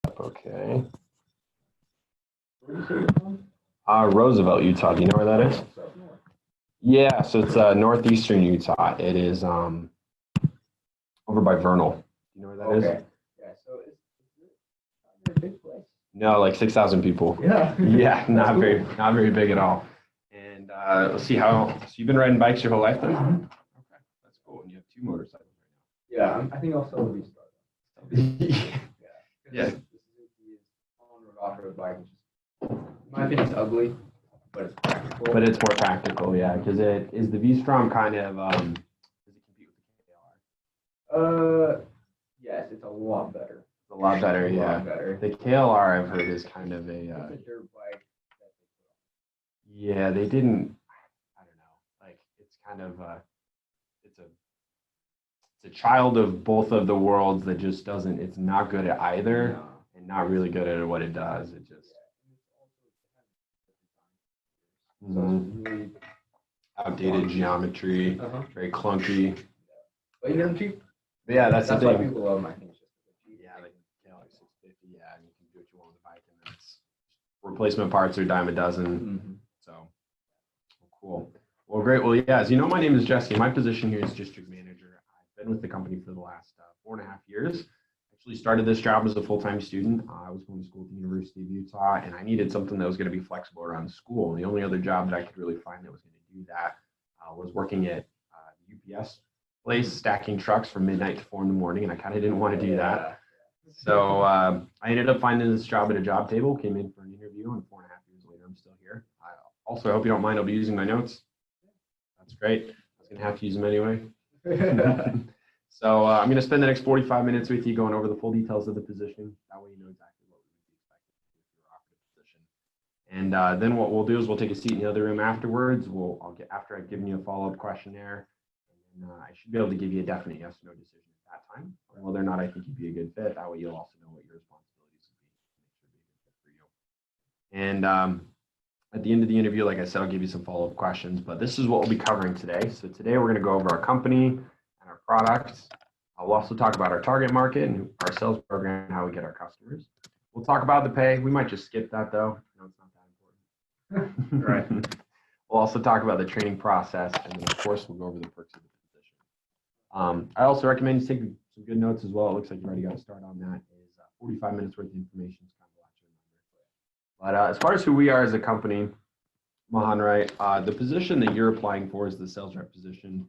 Okay. Roosevelt, Utah. Do you know where that is? Yeah, so it's northeastern Utah. It is over by Vernal. Do you know where that is? Okay. Yeah, so it's a big place. No, like 6,000 people. Yeah. Yeah, not very big at all. And let's see how. So you've been riding bikes your whole life then? Okay, that's cool. And you have two motorcycles Yeah, I think I'll sell the restart. right now. Yeah. The Suzuki is on-road, off-road bike. In my opinion, it's ugly, but it's practical. But it's more practical, yeah, because it is the V-Strom kind of. Does it compete with the KLR? Yes, it's a lot better. It's a lot better, It's a yeah. lot better. The KLR I've heard is kind of a. It's a dirt bike that they put on. Yeah, they didn't. I don't know. Like it's kind of it's a child of both of the worlds that just doesn't. It's not good at either, No. and not really good at what it does. It just So it's really, outdated geometry, very clunky. but you get them cheap. But yeah, that's the That's why thing. people love them. I think it's just cheap. Yeah, like KLR 650. Yeah, and you can do what you want with the bike, and then it's replacement parts are a dime a dozen. So cool. Well, great. Well, yeah, as you know, my name is Jesse. My position here is district manager. I've been with the company for the last 4.5 years. Actually started this job as a full-time student. I was going to school at the University of Utah, and I needed something that was going to be flexible around the school. And the only other job that I could really find that was going to do that was working at the UPS place, stacking trucks from midnight to 4 in the morning, and I kind of didn't want to do that. So I ended up finding this job at a job table, came in for an interview, and 4.5 years later, I'm still here. Also, I hope you don't mind, I'll be using my notes. That's great. I was going to have to use them anyway. So I'm going to spend the next 45 minutes with you going over the full details of the position. That way you know exactly what we would be expected if you're offered a position. And then what we'll do is we'll take a seat in the other room afterwards. After I've given you a follow-up questionnaire, and I should be able to give you a definite yes or no decision at that time, on whether or not I think you'd be a good fit. That way you'll also know what your responsibilities would be to make sure it'd be a good fit for you. And at the end of the interview, like I said, I'll give you some follow-up questions, but this is what we'll be covering today. So today we're going to go over our company and our products. I'll also talk about our target market and our sales program and how we get our customers. We'll talk about the pay. We might just skip that though. No, it's not that important. Right. We'll also talk about the training process, and then of course we'll go over the perks of the position. I also recommend you take some good notes as well. It looks like you already got a start on that. It is 45 minutes worth of information. It's kind of a lot to remember. But as far as who we are as a company, Mahan, right? The position that you're applying for is the sales rep position.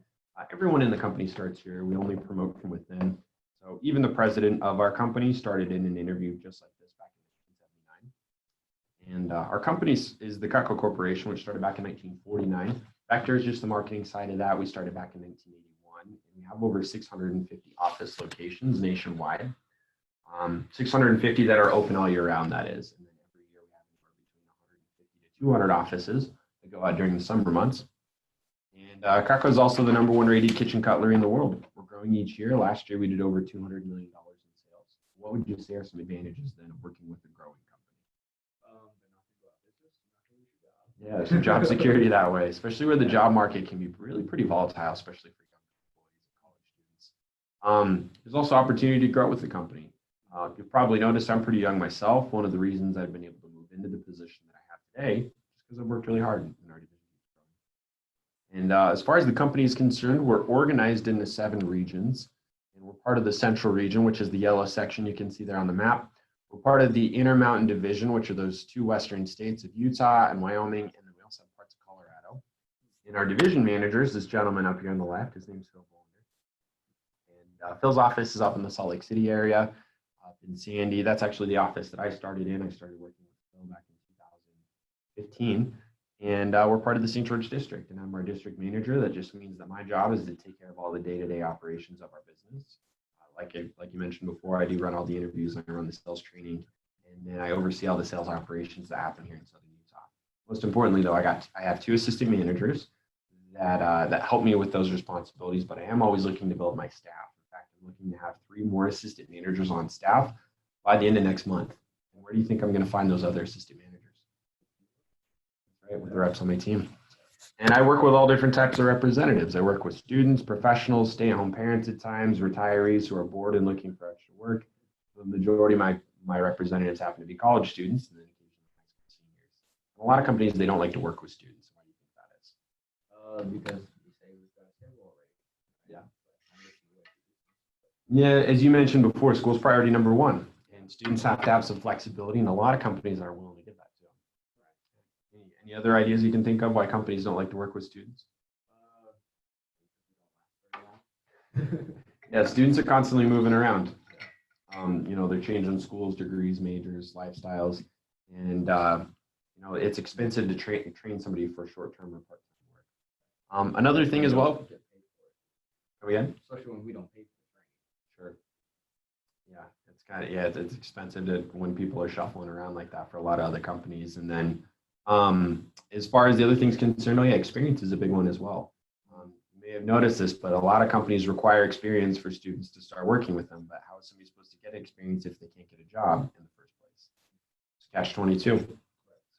Everyone in the company starts here. We only promote from within. So even the president of our company started in an interview just like this back in 1979. And our company is the Cutco Corporation, which started back in 1949. Vector is just the marketing side of that. We started back in 1981. And we have over 650 office locations nationwide. 650 that are open all year round, that is. And then every year we have anywhere between 150 to 200 offices that go out during the summer months. And Cutco is also the #1 rated kitchen cutlery in the world. We're growing each year. Last year we did over $200 million in sales. What would you say are some advantages then of working with a growing company? Yeah, some job security that way, especially where the job market can be really pretty volatile, especially for young employees and college students. There's also opportunity to grow with the company. You've probably noticed I'm pretty young myself. One of the reasons I've been able to move into the position that I have today is because I've worked really hard in our division. And as far as the company is concerned, we're organized into 7 regions, and we're part of the central region, which is the yellow section you can see there on the map. We're part of the Intermountain Division, which are those 2 western states of Utah and Wyoming, and then we also have parts of Colorado. And our division managers, this gentleman up here on the left, his name's Phil Bolander. And Phil's office is up in the Salt Lake City area, up in Sandy. That's actually the office that I started in. I started working with Phil back in 2015. And we're part of the St. George district, and I'm our district manager. That just means that my job is to take care of all the day-to-day operations of our business. Like you mentioned before, I do run all the interviews, I run the sales training, and then I oversee all the sales operations that happen here in Southern Utah. Most importantly, though, I have 2 assistant managers that help me with those responsibilities, but I am always looking to build my staff. In fact, I'm looking to have 3 more assistant managers on staff by the end of next month. And where do you think I'm going to find those other assistant managers? Right, with the reps on my team. And I work with all different types of representatives. I work with students, professionals, stay-at-home parents at times, retirees who are bored and looking for extra work. The majority of My representatives happen to be college students and then occasionally high school seniors. A lot of companies, they don't like to work with students. Why do you think that is? Because you say we've got a schedule already. Yeah. Yeah, as you mentioned before, school's priority number one, and students have to have some flexibility, and a lot of companies aren't willing to give that to them. Any other ideas you can think of why companies don't like to work with students? Yeah, students are constantly moving around. They're changing schools, degrees, majors, lifestyles, and it's expensive to train somebody for short-term or part-time work. Another thing as well. Oh yeah. Especially when we don't pay for the Sure. Yeah, it's expensive when people are shuffling around like that for a lot of other companies. And then, as far as the other things concerned, oh yeah, experience is a big one as well. You may have noticed this, but a lot of companies require experience for students to start working with them. But how is somebody supposed to get experience if they can't get a job in the first place? It's catch-22.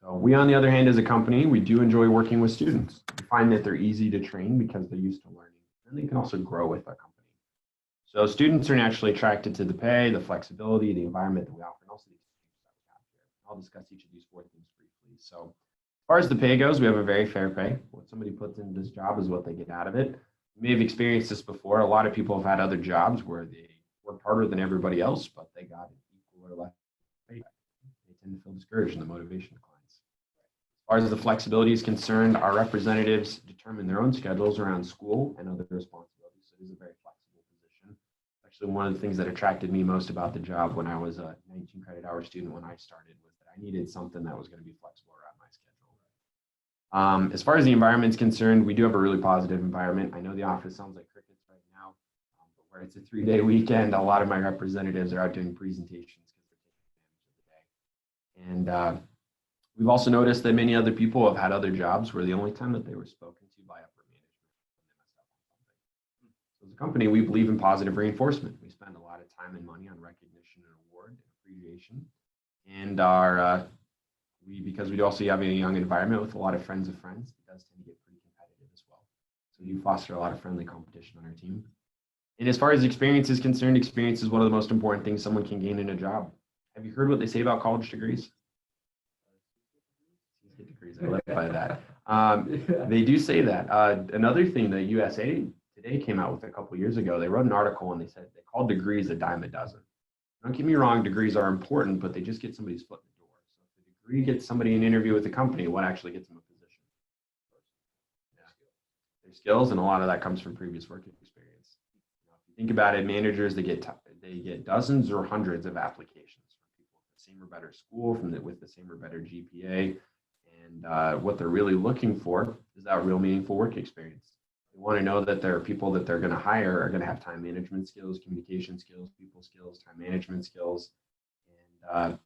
So we, on the other hand, as a company, we do enjoy working with students. We find that they're easy to train because they're used to learning, and they can also grow with our company. So students are naturally attracted to the pay, the flexibility, the environment that we offer, and also the experience that we have here. I'll discuss each of these four things briefly. So as far as the pay goes, we have a very fair pay. What somebody puts into this job is what they get out of it. You may have experienced this before. A lot of people have had other jobs where they worked harder than everybody else, but they got an equal or less pay. They tend to feel discouraged and the motivation declines. As far as the flexibility is concerned, our representatives determine their own schedules around school and other responsibilities. So it is a very flexible position. Actually, one of the things that attracted me most about the job when I was a 19 credit hour student when I started was that I needed something that was going to be flexible around my schedule. As far as the environment is concerned, we do have a really positive environment. I know the office sounds like crickets right now, but where it's a 3-day weekend, a lot of my representatives are out doing presentations because they're taking advantage of the day. And we've also noticed that many other people have had other jobs where the only time that they were spoken to by upper management when they messed up on something. So as a company, we believe in positive reinforcement. We spend a lot of time and money on recognition and award and appreciation. And because we also have a young environment with a lot of friends of friends, it does tend to get pretty competitive as well. So we do foster a lot of friendly competition on our team. And as far as experience is concerned, experience is one of the most important things someone can gain in a job. Have you heard what they say about college degrees? Degrees, I live by that. They do say that. Another thing that USA Today came out with a couple years ago, they wrote an article and they said they called degrees a dime a dozen. Don't get me wrong, degrees are important, but they just get somebody's foot in the door. So if the degree gets somebody an interview with the company, what actually gets them a position? Yeah. Their skills, and a lot of that comes from previous work experience. If you think about it, managers, they get dozens or hundreds of applications from people with the same or better school, with the same or better GPA. And what they're really looking for is that real meaningful work experience. They want to know that there are people that they're going to hire are going to have time management skills, communication skills, people skills, time management skills. And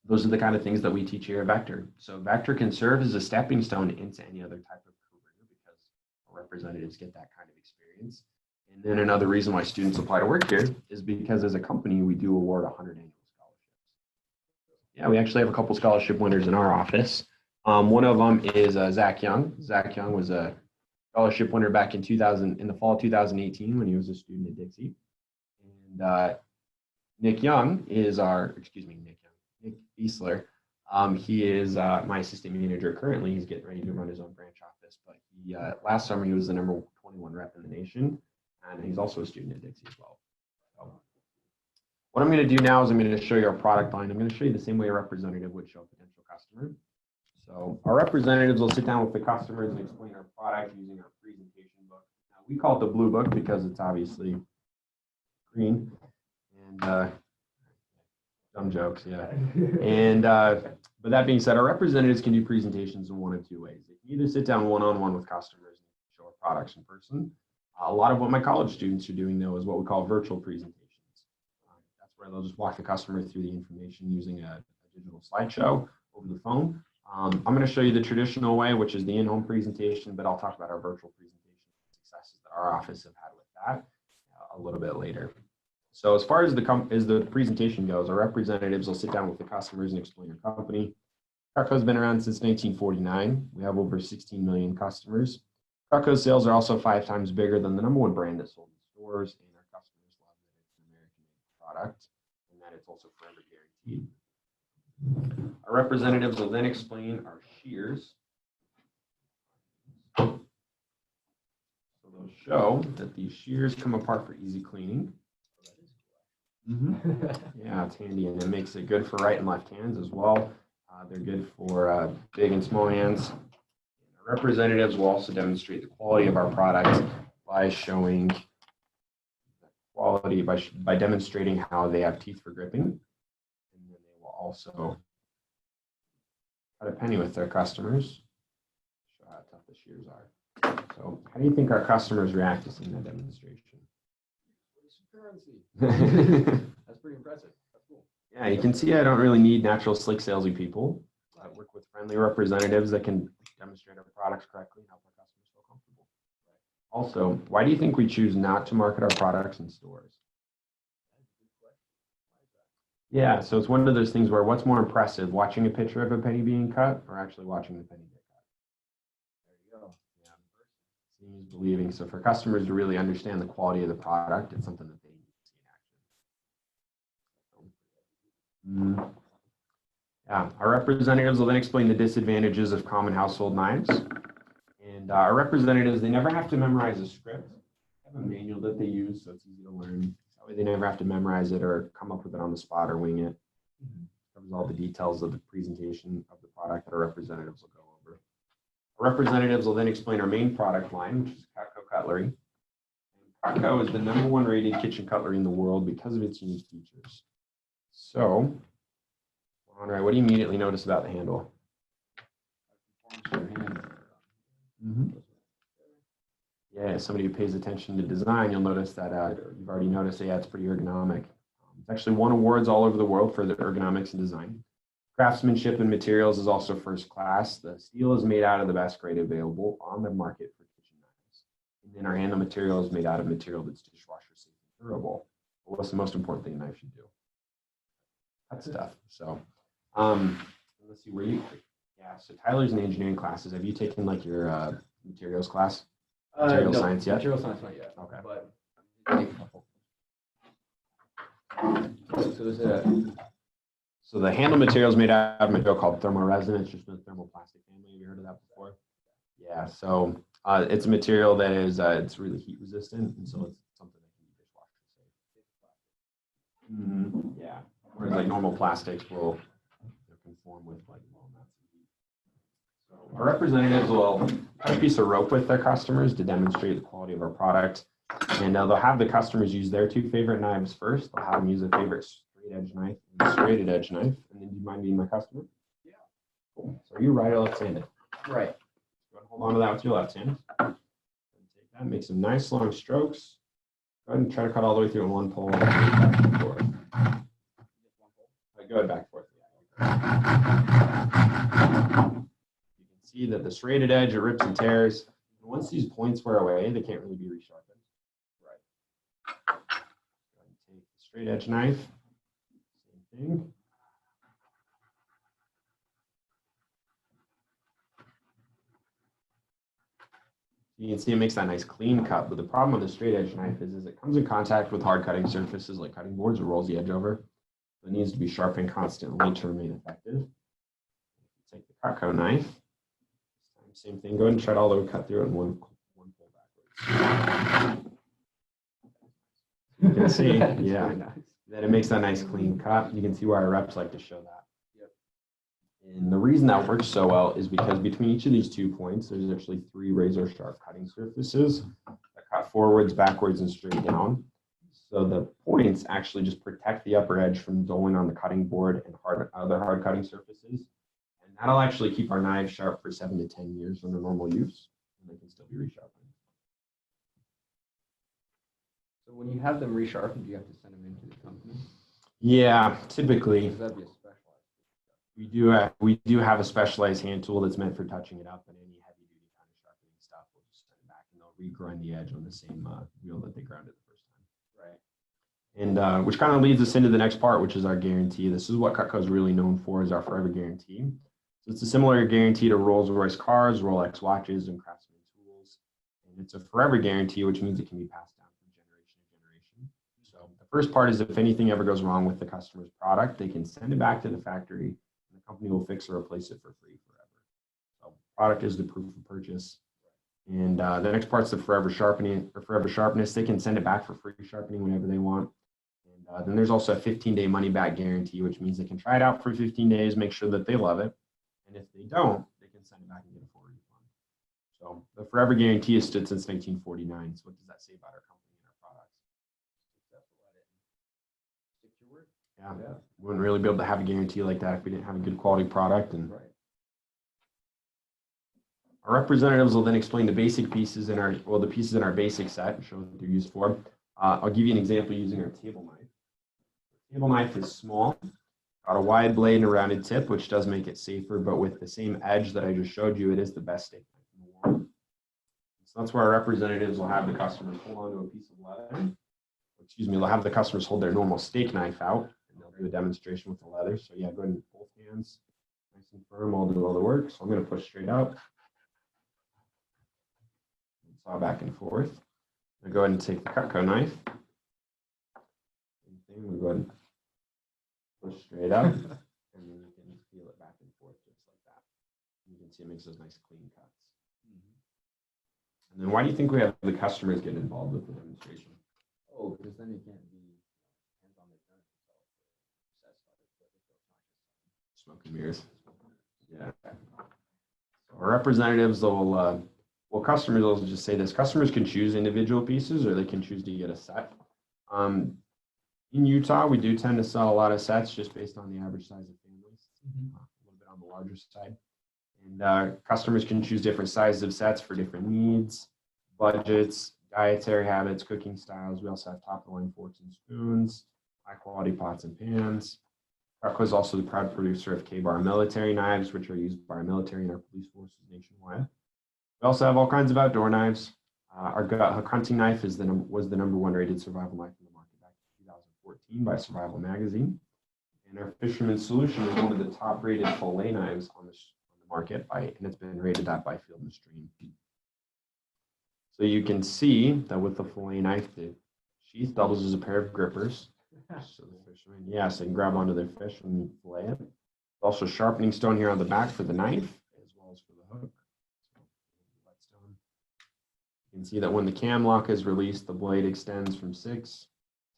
those are the kind of things that we teach here at Vector. So Vector can serve as a stepping stone into any other type of career because our representatives get that kind of experience. And then another reason why students apply to work here is because as a company, we do award 100 annual scholarships. Yeah, we actually have a couple scholarship winners in our office. One of them is Zach Young. Zach Young was a scholarship winner back in the fall of 2018 when he was a student at Dixie. And Nick Easler. He is my assistant manager currently. He's getting ready to run his own branch office, but last summer he was the number 21 rep in the nation, and he's also a student at Dixie as well. So what I'm going to do now is I'm going to show you our product line. I'm going to show you the same way a representative would show a potential customer. So our representatives will sit down with the customers and explain our product using our presentation book. Now, we call it the blue book because it's obviously green. And dumb jokes, yeah. And but that being said, our representatives can do presentations in one of two ways. They can either sit down one-on-one with customers and show our products in person. A lot of what my college students are doing, though, is what we call virtual presentations. That's where they'll just walk the customer through the information using a digital slideshow over the phone. I'm going to show you the traditional way, which is the in-home presentation, but I'll talk about our virtual presentation successes that our office have had with that a little bit later. So as far as the presentation goes, our representatives will sit down with the customers and explain our company. Trucko's been around since 1949. We have over 16 million customers. Trucko's sales are also 5 times bigger than the #1 brand that's sold in stores, and our customers love that it's an American-made product and that it's also forever guaranteed. guaranteed. Our representatives will then explain our shears. So they'll show that these shears come apart for easy cleaning. Yeah, it's handy, and it makes it good for right and left hands as well. They're good for big and small hands. Our representatives will also demonstrate the quality of our product by showing the quality, by demonstrating how they have teeth for gripping. And then they will also cut a penny with their customers, show how tough the shears are. So how do you think our customers react to seeing that demonstration? That's pretty impressive. That's cool. Yeah, you can see I don't really need natural slick salesy people. I work with friendly representatives that can demonstrate our products correctly and help our customers feel comfortable. Also, why do you think we choose not to market our products in stores? Yeah, so it's one of those things where what's more impressive, watching a picture of a penny being cut or actually watching the penny get cut? There you go. Yeah, seeing is believing. So for customers to really understand the quality of the product, it's something that they need to see in action. Yeah, our representatives will then explain the disadvantages of common household knives. And our representatives, they never have to memorize a script. They have a manual that they use, so it's easy to learn. That way they never have to memorize it or come up with it on the spot or wing it. Covers all the details of the presentation of the product that our representatives will go over. Our representatives will then explain our main product line, which is Cutco Cutlery. And Cutco is the #1 rated kitchen cutlery in the world because of its unique features. So, Andre, what do you immediately notice about the handle? Yeah, as somebody who pays attention to design, you'll notice that you've already noticed that, yeah, it's pretty ergonomic. It's actually won awards all over the world for the ergonomics and design. Craftsmanship and materials is also first class. The steel is made out of the best grade available on the market for kitchen knives. And then our handle material is made out of material that's dishwasher safe and durable. But what's the most important thing a knife should do? Cut stuff. So let's see where you, yeah, so Tyler's in engineering classes. Have you taken like your materials class? Material No, science yet? Material science not yet. Okay. But take a couple. So is it So the handle material is made out of material called thermoresin. It's just in the thermoplastic family. Have you heard of that before? Yeah. So it's a material that is it's really heat resistant, and so it's something that can be dishwasher safe. Yeah. Whereas like normal plastics will conform with like low amounts of heat. So our representatives will cut a piece of rope with their customers to demonstrate the quality of our product, and they'll have the customers use their 2 favorite knives first. They'll have them use a favorite straight edge knife and a straighted edge knife. And then do you mind being my customer? Yeah. Cool. So are you right or left-handed? right? Go ahead and hold on to that with your left hand. And take that, make some nice long strokes. Go ahead and try to cut all the way through in one pull. Back and forth. Go ahead, back and forth. You can see that the serrated edge, it rips and tears. And once these points wear away, they can't really be resharpened. Right. Go ahead and take the straight edge knife. Same thing. You can see it makes that nice clean cut, but the problem with the straight edge knife is it comes in contact with hard cutting surfaces like cutting boards or rolls the edge over. So it needs to be sharpened constantly to remain effective. Take the Cutco knife. Same thing. Go ahead and try to all the way cut through it in one pull backwards. You can see, yeah, Really nice. that it makes that nice clean cut. You can see why our reps like to show that. And the reason that works so well is because between each of these 2 points, there's actually 3 razor sharp cutting surfaces that cut forwards, backwards, and straight down. So the points actually just protect the upper edge from dulling on the cutting board and other hard cutting surfaces. And that'll actually keep our knives sharp for 7 to 10 years under normal use, and they can still be resharpened. So when you have them resharpened, do you have to send them into the company? Yeah, typically. Because that'd be a specialized. We do have a specialized hand tool that's meant for touching it up, and any heavy duty kind of sharpening stuff, we'll just send it back and they'll regrind the edge on the same wheel that they ground it the first time. Right. And which kind of leads us into the next part, which is our guarantee. This is what Cutco is really known for, is our forever guarantee. So it's a similar guarantee to Rolls-Royce cars, Rolex watches, and Craftsman tools. And it's a forever guarantee, which means it can be passed down from generation to generation. So the first part is if anything ever goes wrong with the customer's product, they can send it back to the factory and the company will fix or replace it for free forever. So product is the proof of purchase. And the next part's the forever sharpening or forever sharpness. They can send it back for free sharpening whenever they want. And then there's also a 15-day money back guarantee, which means they can try it out for 15 days, make sure that they love it. And if they don't, they can send it back and get a full refund. So the forever guarantee has stood since 1949. So what does that say about our company and our products? Stick to your word. Yeah. We wouldn't really be able to have a guarantee like that if we didn't have a good quality product. And our representatives will then explain the basic pieces in our, the pieces in our basic set and show what they're used for. I'll give you an example using our table knife. The table knife is small, got a wide blade and a rounded tip, which does make it safer, but with the same edge that I just showed you, it is the best steak knife in the world. So that's where our representatives will have the customers hold onto a piece of leather. They'll have the customers hold their normal steak knife out, and they'll do a demonstration with the leather. So yeah, go ahead and both hands, nice and firm, I'll do all the work. So I'm going to push straight out. Saw back and forth. I'll go ahead and take the Cutco knife. Same thing, we'll go ahead and push straight up, and then you can feel it back and forth just like that. You can see it makes those nice clean cuts. And then why do you think we have the customers get involved with the demonstration? Oh, because then it can't be hands on their turn. Smoke and mirrors. Yeah. So our representatives will customers will just say this. Customers can choose individual pieces or they can choose to get a set. In Utah, we do tend to sell a lot of sets just based on the average size of families, a little bit on the larger side. And customers can choose different sizes of sets for different needs, budgets, dietary habits, cooking styles. We also have top-of-the-line forks and spoons, high-quality pots and pans. Cutco is also the proud producer of K-Bar military knives, which are used by our military and our police forces nationwide. We also have all kinds of outdoor knives. Our gut hook hunting knife was the #1 rated survival knife in the market back in 2014 by Survival Magazine. And our Fisherman's Solution is one of the top rated fillet knives on the market and it's been rated that by Field and Stream. So you can see that with the fillet knife, the sheath doubles as a pair of grippers. So the fishermen, so they can grab onto their fish when you fillet it. Also sharpening stone here on the back for the knife as well as for the hook. You can see that when the cam lock is released, the blade extends from 6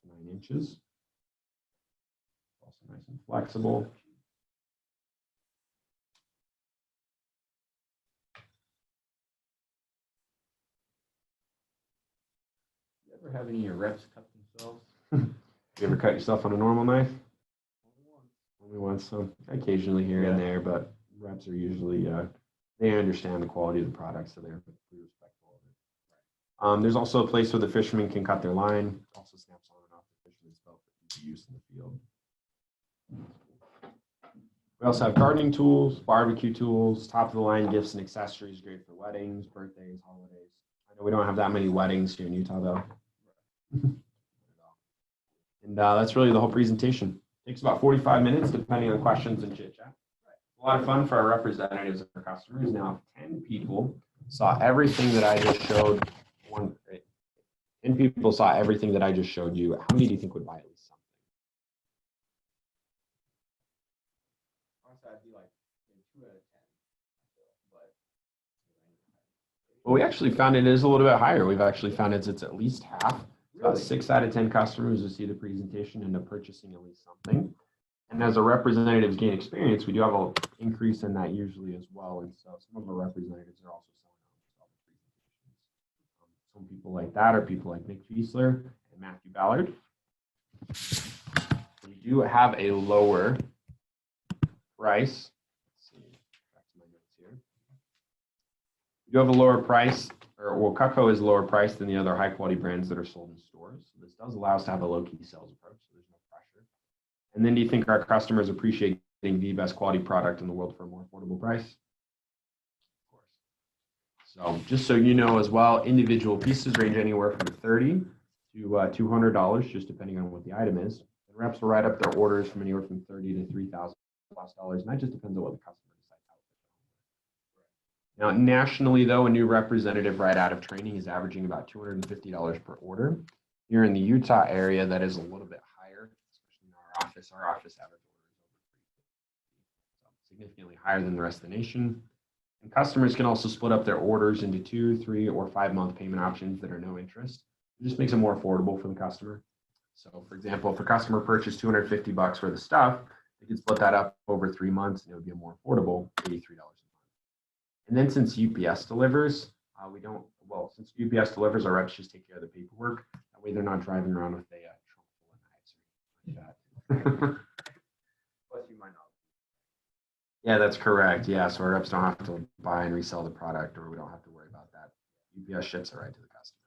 to 9 inches. Also nice and flexible. You ever have any of your reps cut themselves? You ever cut yourself on a normal knife? Only once, so occasionally here and there, but reps are usually, they understand the quality of the product, so they're pretty respectful of it. There's also a place where the fishermen can cut their line. It also snaps on and off the fisherman's belt for easy use in the field. We also have gardening tools, barbecue tools, top-of-the-line gifts and accessories, great for weddings, birthdays, holidays. I know we don't have that many weddings here in Utah, though. And that's really the whole presentation. It takes about 45 minutes, depending on questions and chit-chat. A lot of fun for our representatives and our customers. Now, if 10 people saw everything that I just showed, 10 people saw everything that I just showed you, how many do you think would buy at least something? Honestly, I'd be like 2 out of 10. Well, we actually found it is a little bit higher. We've actually found it's at least half. Really? About 6 out of 10 customers who see the presentation end up purchasing at least something. And as our representatives gain experience, we do have an increase in that usually as well. And so some of our representatives are also selling presentations. Some people like that are people like Nick Fiesler and Matthew Ballard. We do have a lower price. Let's see, back to my notes here. We do have a lower price. Cutco is lower priced than the other high quality brands that are sold in stores. So this does allow us to have a low key sales approach, so there's no pressure. And then do you think our customers appreciate getting the best quality product in the world for a more affordable price? Of course. So just so you know as well, individual pieces range anywhere from $30 to $200, just depending on what the item is. And reps will write up their orders from anywhere from $30 to $3,000+, and that just depends on what the customer. Now, nationally, though, a new representative right out of training is averaging about $250 per order. Here in the Utah area, that is a little bit higher, especially in our office. Our office average order is over 350, so significantly higher than the rest of the nation. And customers can also split up their orders into 2, 3, or 5-month payment options that are no interest. It just makes it more affordable for the customer. So, for example, if a customer purchased $250 worth of stuff, they could split that up over 3 months, and it would be a more affordable $83 a month. And then since UPS delivers, since UPS delivers, our reps just take care of the paperwork. That way, they're not driving around with a trunk full of knives or anything like that. Plus, you might not. Yeah, that's correct. Yeah, so our reps don't have to buy and resell the product, or we don't have to worry about that. UPS ships it right to the customer.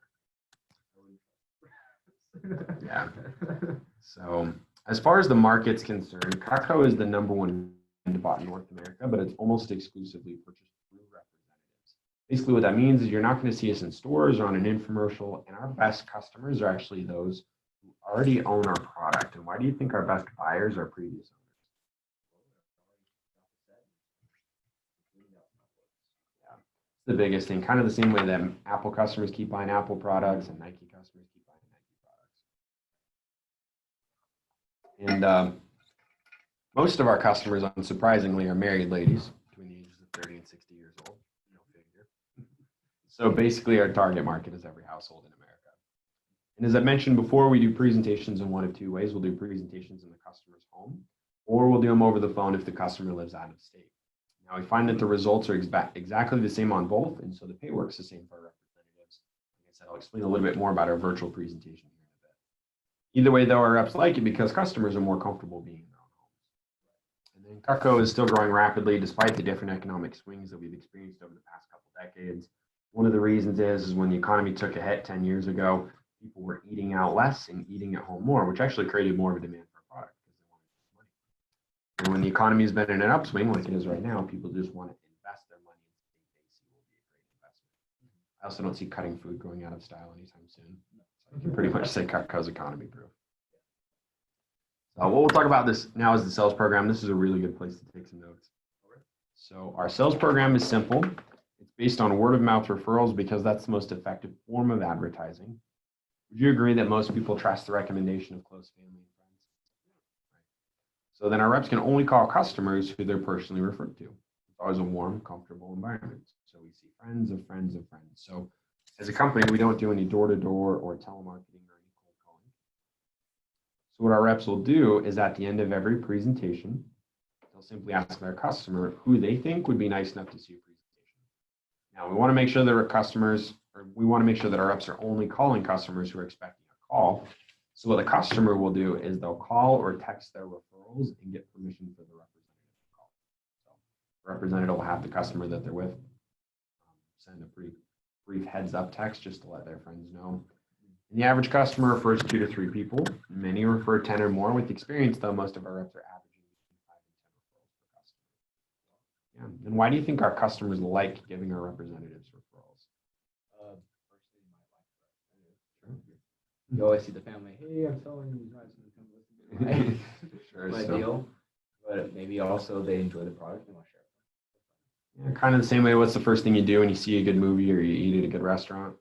Yeah. So as far as the market's concerned, Cutco is the #1 brand bought in North America, but it's almost exclusively purchased through representatives. Basically, what that means is you're not going to see us in stores or on an infomercial, and our best customers are actually those who already own our product. And why do you think our best buyers are previous owners? The biggest thing, kind of the same way that Apple customers keep buying Apple products and Nike customers keep buying Nike products. And most of our customers, unsurprisingly, are married ladies between the ages of 30 and 60 years old. No figure. So basically, our target market is every household in America. And as I mentioned before, we do presentations in one of two ways. We'll do presentations in the customer's home, or we'll do them over the phone if the customer lives out of state. Now, we find that the results are exactly the same on both, and so the pay works the same for our representatives. Like I said, I'll explain a little bit more about our virtual presentation here in a bit. Either way, though, our reps like it because customers are more comfortable being in their own homes. And then Cutco is still growing rapidly despite the different economic swings that we've experienced over the past couple decades. One of the reasons is when the economy took a hit 10 years ago, people were eating out less and eating at home more, which actually created more of a demand for our product. And when the economy has been in an upswing, like it is right now, people just want to invest their money in something they see will be a great investment. I also don't see cutting food going out of style anytime soon. So I can pretty much say Cutco's economy proof. So what we'll talk about this now is the sales program. This is a really good place to take some notes. So our sales program is simple. It's based on word of mouth referrals because that's the most effective form of advertising. Would you agree that most people trust the recommendation of close family? So then our reps can only call customers who they're personally referred to. It's always a warm, comfortable environment. So we see friends of friends of friends. So as a company, we don't do any door-to-door or telemarketing or any cold calling. So what our reps will do is at the end of every presentation, they'll simply ask their customer who they think would be nice enough to see a presentation. Now we want to make sure that our reps are only calling customers who are expecting a call. So what the customer will do is they'll call or text their referrals and get permission for the representative to call. So the representative will have the customer that they're with send a pretty brief heads up text just to let their friends know. And the average customer refers 2 to 3 people. Many refer 10 or more. With experience, though, most of our reps are averaging between 5 and 10 referrals per customer. Yeah. And why do you think our customers like giving our representatives referrals? Firstly, my life. You always see the family, hey, I'm selling these rice, come listen to my, Sure, my so, deal. But maybe also they enjoy the product and want to share it. Yeah, kind of the same way. What's the first thing you do when you see a good movie or you eat at a good restaurant?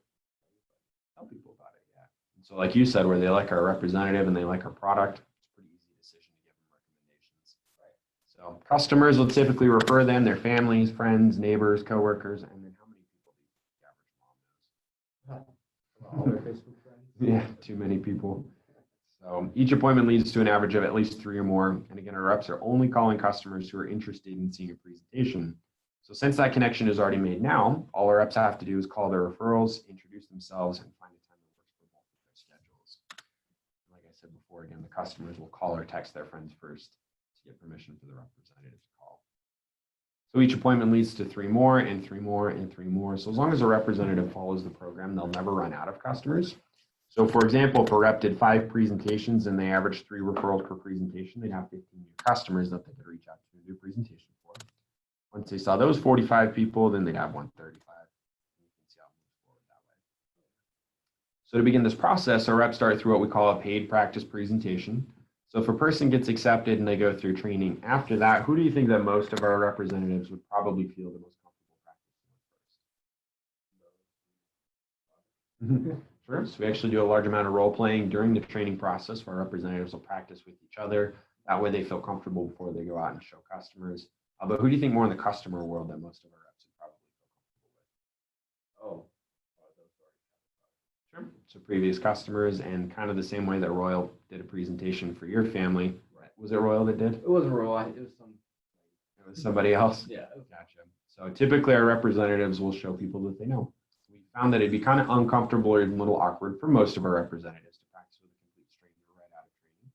Tell people about it, yeah. And so like you said, where they like our representative and they like our product, it's a pretty easy decision to give them recommendations. Right. So customers will typically refer them, their families, friends, neighbors, coworkers, and then how many people do you think the average mom knows? All their Facebook friends. Yeah, too many people. So each appointment leads to an average of at least 3 or more. And again, our reps are only calling customers who are interested in seeing a presentation. So since that connection is already made now, all our reps have to do is call their referrals, introduce themselves, and find a time that works for both of their schedules. Like I said before, again, the customers will call or text their friends first to get permission for the representative to call. So each appointment leads to 3 more and 3 more and 3 more. So as long as a representative follows the program, they'll never run out of customers. So for example, if a rep did 5 presentations and they averaged 3 referrals per presentation, they'd have 15 new customers that they could reach out to and do presentation for. Once they saw those 45 people, then they'd have 135. You can see how it moves forward that way. So to begin this process, our reps start through what we call a paid practice presentation. So if a person gets accepted and they go through training after that, who do you think that most of our representatives would probably feel the most comfortable practicing with first? Sure. So we actually do a large amount of role playing during the training process where our representatives will practice with each other. That way they feel comfortable before they go out and show customers. But who do you think more in the customer world that most of our reps would probably feel comfortable with? Sure. So previous customers, and kind of the same way that Royal did a presentation for your family. Right. Was it Royal that did? It wasn't Royal. It was some. It was somebody else? Yeah. Gotcha. So typically our representatives will show people that they know. We found that it'd be kind of uncomfortable or even a little awkward for most of our representatives to practice with a complete stranger right out of training.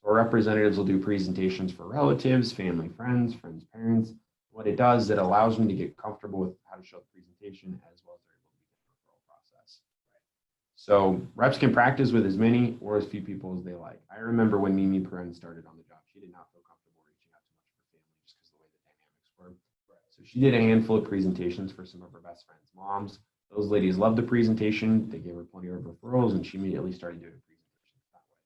So our representatives will do presentations for relatives, family, friends, parents. What it does, it allows them to get comfortable with how to show the presentation as well as they're able to begin the referral process. So reps can practice with as many or as few people as they like. I remember when Mimi Perrin started on the job, she did not feel comfortable reaching out to much of her family just because of the way the dynamics were. So she did a handful of presentations for some of her best friends' moms. Those ladies loved the presentation. They gave her plenty of referrals, and she immediately started doing presentations that way.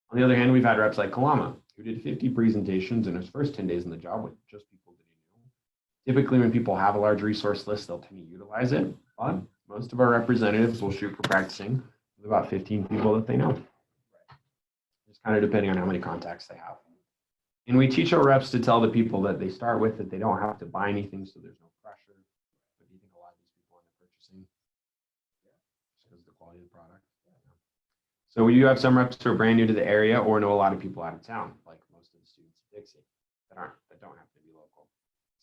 On the other hand, we've had reps like Kalama, who did 50 presentations in his first 10 days in the job with just people that he knew. Typically, when people have a large resource list, they'll tend to utilize it. But most of our representatives will shoot for practicing with about 15 people that they know. Just kind of depending on how many contacts they have. And we teach our reps to tell the people that they start with that they don't have to buy anything, so there's no pressure. But do you think a lot of these people end up purchasing? Just because of the quality of the product. So we do have some reps who are brand new to the area or know a lot of people out of town, like most of the students at Dixie that don't have to be local.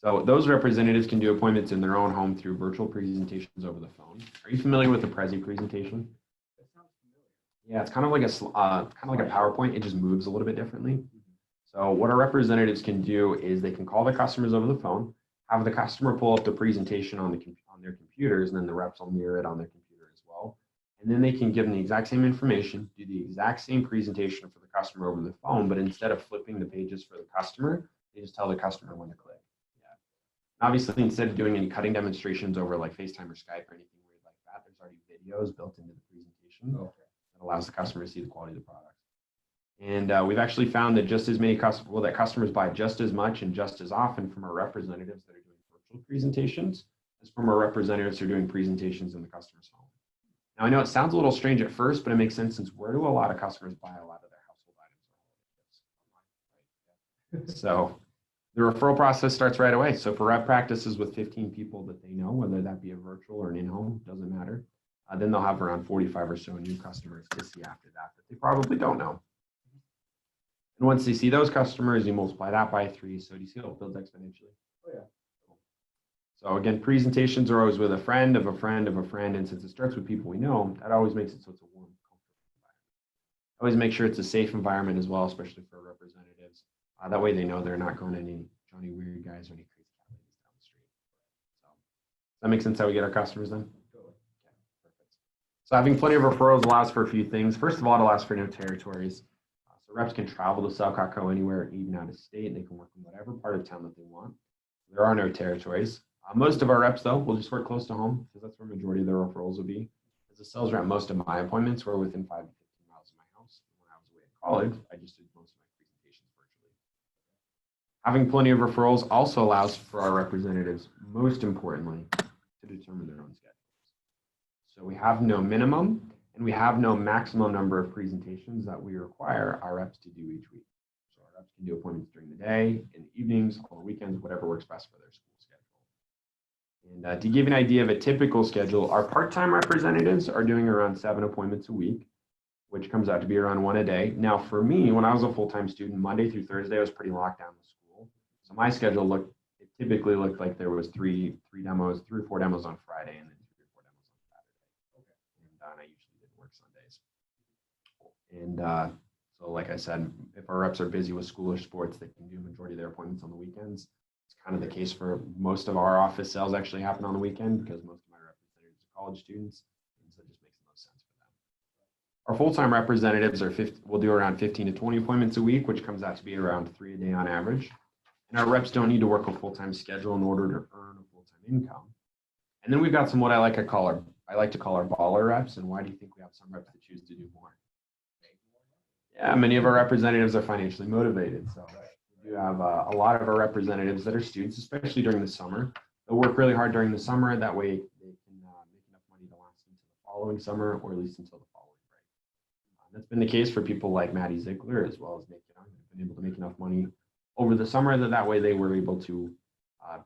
So those representatives can do appointments in their own home through virtual presentations over the phone. Are you familiar with the Prezi presentation? That sounds familiar. Yeah, it's kind of like a PowerPoint. It just moves a little bit differently. So what our representatives can do is they can call the customers over the phone, have the customer pull up the presentation on their computers, and then the reps will mirror it on their computer as well. And then they can give them the exact same information, do the exact same presentation for the customer over the phone, but instead of flipping the pages for the customer, they just tell the customer when to click. Yeah. Obviously, instead of doing any cutting demonstrations over like FaceTime or Skype or anything weird like that, there's already videos built into the presentation that allows the customer to see the quality of the product. And we've actually found that just as many customers buy just as much and just as often from our representatives that are doing virtual presentations as from our representatives who are doing presentations in the customer's home. Now, I know it sounds a little strange at first, but it makes sense since where do a lot of customers buy a lot of their household items? So the referral process starts right away. So for rep practices with 15 people that they know, whether that be a virtual or an in-home, doesn't matter. Then they'll have around 45 or so new customers to see after that they probably don't know. And once they see those customers, you multiply that by 3. So do you see how it builds exponentially? Oh, yeah. So again, presentations are always with a friend of a friend of a friend. And since it starts with people we know, that always makes it so it's a warm, comfortable environment. Always make sure it's a safe environment as well, especially for representatives. That way they know they're not going to any Johnny weird guys or any crazy cat ladies down the street. So does that make sense how we get our customers then? Totally. Okay, perfect. So having plenty of referrals allows for a few things. First of all, it allows for no territories. So reps can travel to Selcocco anywhere, even out of state. They can work in whatever part of town that they want. There are no territories. Most of our reps, though, will just work close to home because that's where the majority of their referrals will be. As a sales rep, most of my appointments were within 5 to 15 miles of my house. When I was away at college, I just did most of my presentations virtually. Having plenty of referrals also allows for our representatives, most importantly, to determine their own schedules. So we have no minimum and we have no maximum number of presentations that we require our reps to do each week. So our reps can do appointments during the day, in the evenings, on the weekends, whatever works best for their school schedule. And to give you an idea of a typical schedule, our part-time representatives are doing around 7 appointments a week, which comes out to be around 1 a day. Now, for me, when I was a full-time student, Monday through Thursday, I was pretty locked down with school. So my schedule typically looked like there was 3 or 4 demos on Friday, and then 3 or 4 demos on Saturday. Okay. And I usually didn't work Sundays. And so, like I said, if our reps are busy with school or sports, they can do a majority of their appointments on the weekends. It's kind of the case for most of our office sales actually happen on the weekend because most of my representatives are college students, and so it just makes the most sense for them. Our full-time representatives will do around 15 to 20 appointments a week, which comes out to be around 3 a day on average. And our reps don't need to work a full-time schedule in order to earn a full-time income. And then we've got some what I like to call our baller reps. And why do you think we have some reps that choose to do more? Yeah, many of our representatives are financially motivated. So we do have a lot of our representatives that are students, especially during the summer. They'll work really hard during the summer. That way they can make enough money to last into the following summer, or at least until the following break. That's been the case for people like Maddie Ziegler as well as Nick Young, who've been able to make enough money over the summer that way they were able to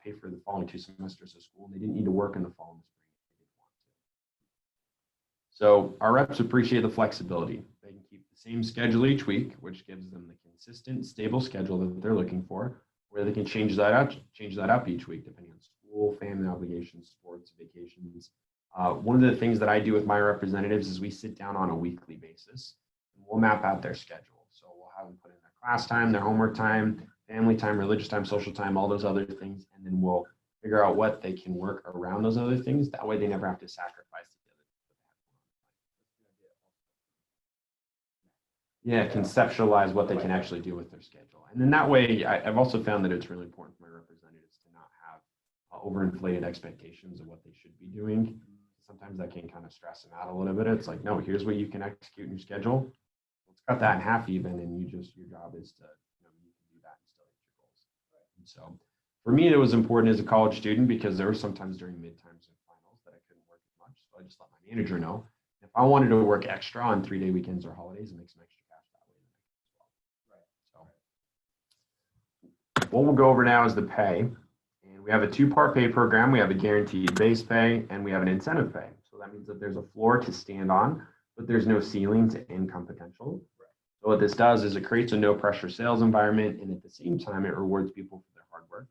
pay for the following 2 semesters of school, and they didn't need to work in the fall and the spring if they didn't want to. So our reps appreciate the flexibility. They can keep the same schedule each week, which gives them the consistent, stable schedule that they're looking for, where they can change that up each week depending on school, family obligations, sports, vacations. One of the things that I do with my representatives is we sit down on a weekly basis and we'll map out their schedule. So we'll have them put in their class time, their homework time, family time, religious time, social time, all those other things, and then we'll figure out what they can work around those other things. That way they never have to sacrifice the other. Yeah, conceptualize what they can actually do with their schedule. And then that way, I've also found that it's really important for my representatives to not have overinflated expectations of what they should be doing. Sometimes that can kind of stress them out a little bit. It's like, no, here's what you can execute in your schedule. Let's cut that in half even, and your job is to, you can do that and still hit your goals. And so for me, it was important as a college student because there were sometimes during midterms and finals that I couldn't work as much. So I just let my manager know. If I wanted to work extra on 3-day weekends or holidays and make some extra cash that way as well. So what we'll go over now is the pay. And we have a 2-part pay program. We have a guaranteed base pay and we have an incentive pay. So that means that there's a floor to stand on, but there's no ceiling to income potential. So what this does is it creates a no pressure sales environment, and at the same time, it rewards people for their hard work.